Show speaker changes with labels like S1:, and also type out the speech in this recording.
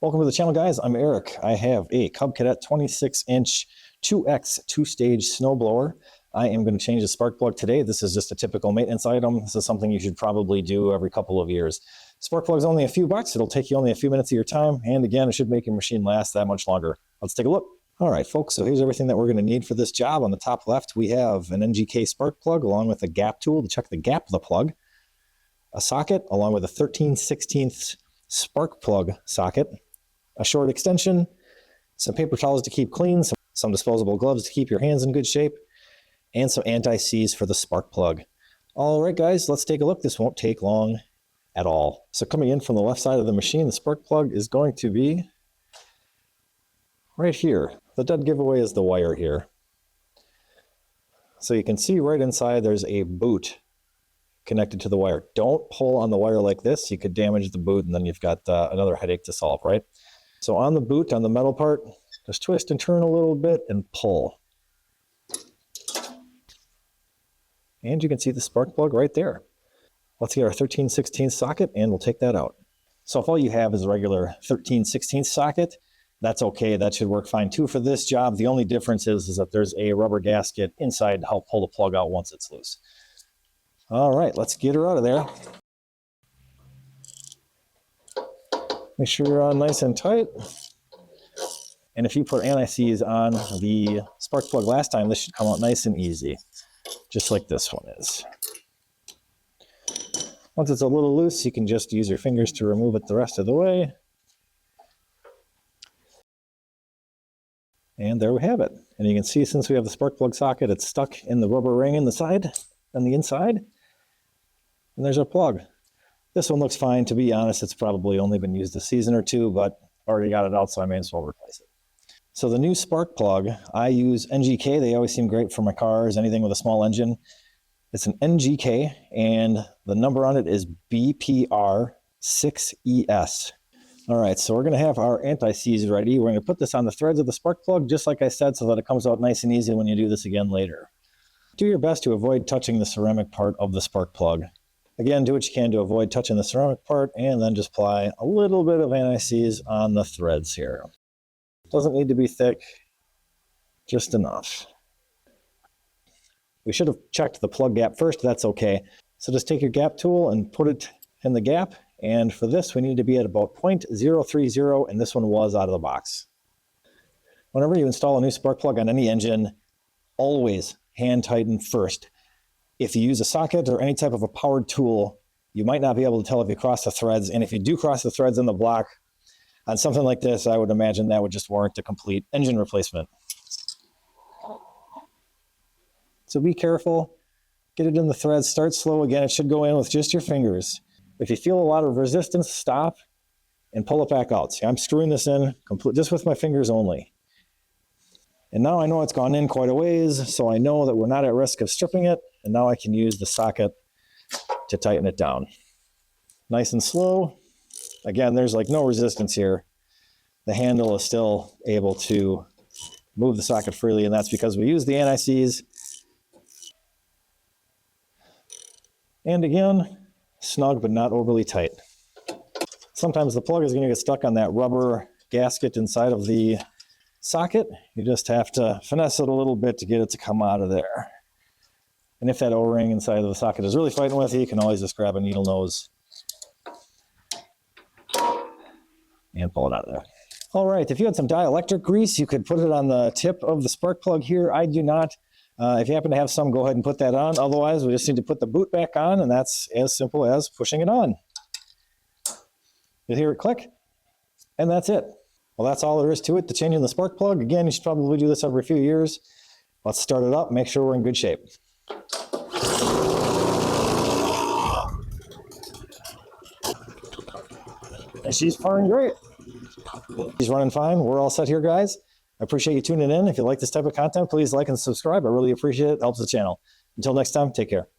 S1: Welcome to the channel, guys. I'm Eric. I have a Cub Cadet 26-inch 2X two-stage snowblower. I am going to change the spark plug today. This is just a typical maintenance item. This is something you should probably do every couple of years. Spark plug is only a few bucks. It'll take you only a few minutes of your time. And again, it should make your machine last that much longer. Let's take a look. All right, folks, so here's everything that we're going to need for this job. On the top left, we have an NGK spark plug along with a gap tool to check the gap of the plug, a socket along with a 13/16 spark plug socket, a short extension, some paper towels to keep clean, some disposable gloves to keep your hands in good shape, and some anti-seize for the spark plug. All right, guys, let's take a look. This won't take long at all. So coming in from the left side of the machine, the spark plug is going to be right here. The dead giveaway is the wire here. So you can see right inside there's a boot connected to the wire. Don't pull on the wire like this. You could damage the boot and then you've got another headache to solve, right? So on the boot, on the metal part, just twist and turn a little bit and pull. And you can see the spark plug right there. Let's get our 13/16 socket and we'll take that out. So if all you have is a regular 13/16 socket, that's okay. That should work fine too for this job. The only difference is that there's a rubber gasket inside to help pull the plug out once it's loose. All right, let's get her out of there. Make sure you're on nice and tight. And if you put anti-seize on the spark plug last time, this should come out nice and easy, just like this one is. Once it's a little loose, you can just use your fingers to remove it the rest of the way. And there we have it. And you can see since we have the spark plug socket, it's stuck in the rubber ring in the side and the inside. And there's our plug. This one looks fine. To be honest, it's probably only been used a season or two, but I already got it out, so I may as well replace it. So the new spark plug, I use NGK. They always seem great for my cars, anything with a small engine. It's an NGK, and the number on it is BPR6ES. All right, so we're going to have our anti-seize ready. We're going to put this on the threads of the spark plug, just like I said, so that it comes out nice and easy when you do this again later. Do your best to avoid touching the ceramic part of the spark plug. Again, do what you can to avoid touching the ceramic part, and then just apply a little bit of anti-seize on the threads here. Doesn't need to be thick, just enough. We should have checked the plug gap first. That's okay. So just take your gap tool and put it in the gap. And for this, we need to be at about 0.030, and this one was out of the box. Whenever you install a new spark plug on any engine, always hand tighten first. If you use a socket or any type of a powered tool, you might not be able to tell if you cross the threads. And if you do cross the threads in the block on something like this, I would imagine that would just warrant a complete engine replacement. So be careful, get it in the threads, start slow. Again, it should go in with just your fingers. If you feel a lot of resistance, stop and pull it back out. See, I'm screwing this in just with my fingers only. And now I know it's gone in quite a ways, so I know that we're not at risk of stripping it, and now I can use the socket to tighten it down. Nice and slow. Again, there's like no resistance here. The handle is still able to move the socket freely, and that's because we use the anti-seize. And again, snug but not overly tight. Sometimes the plug is going to get stuck on that rubber gasket inside of the socket. You just have to finesse it a little bit to get it to come out of there. And if that O-ring inside of the socket is really fighting with you, you can always just grab a needle nose and pull it out of there. All right, if you had some dielectric grease, you could put it on the tip of the spark plug here. I do not. If you happen to have some, go ahead and put that on. Otherwise, we just need to put the boot back on, and that's as simple as pushing it on. You'll hear it click, and that's it. Well, that's all there is to it, to changing the spark plug. Again, you should probably do this every few years. Let's start it up, make sure we're in good shape. And she's firing great. She's running fine. We're all set here, guys. I appreciate you tuning in. If you like this type of content, please like and subscribe. I really appreciate it. It helps the channel. Until next time, take care.